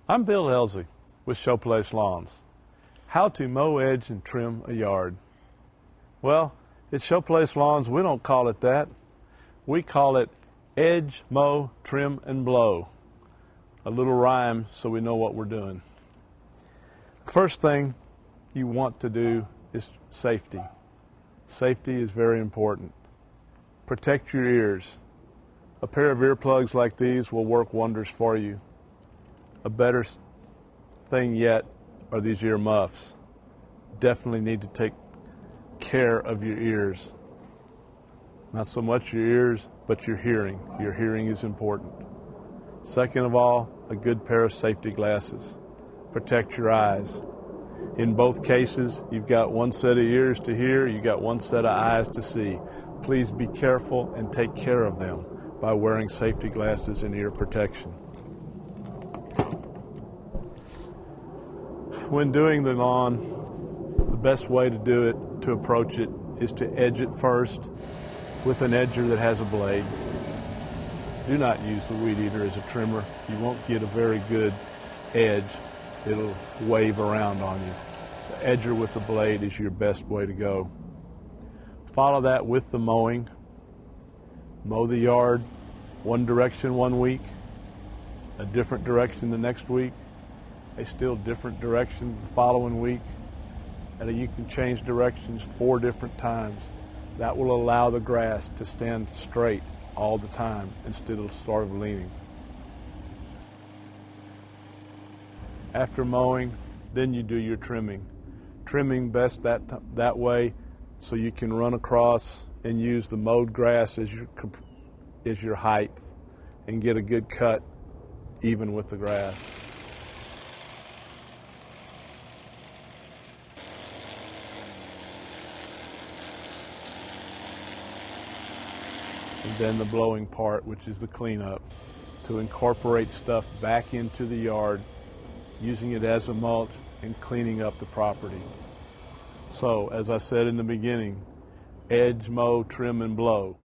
I'm Bill Elsie with Showplace Lawns. How to mow, edge, and trim a yard. Well, at Showplace Lawns, we don't call it that. We call it edge, mow, trim, and blow. A little rhyme so we know what we're doing. First thing you want to do is safety. Safety is very important. Protect your ears. A pair of earplugs like these will work wonders for you. A better thing yet are these ear muffs. Definitely need to take care of your ears. Not so much your ears, but your hearing. Your hearing is important. Second of all, a good pair of safety glasses. Protect your eyes. In both cases, you've got one set of ears to hear, you've got one set of eyes to see. Please be careful and take care of them by wearing safety glasses and ear protection. When doing the lawn, the best way to do it, to approach it, is to edge it first with an edger that has a blade. Do not use the weed eater as a trimmer. You won't get a very good edge. It'll wave around on you. The edger with the blade is your best way to go. Follow that with the mowing. Mow the yard one direction one week, a different direction the next week, a still different direction the following week, and you can change directions 4 different times. That will allow the grass to stand straight all the time instead of sort of leaning. After mowing, then you do your trimming. Trimming best that way so you can run across and use the mowed grass as your height and get a good cut even with the grass. And then the blowing part, which is the cleanup, to incorporate stuff back into the yard, using it as a mulch and cleaning up the property. So, as I said in the beginning, edge, mow, trim, and blow.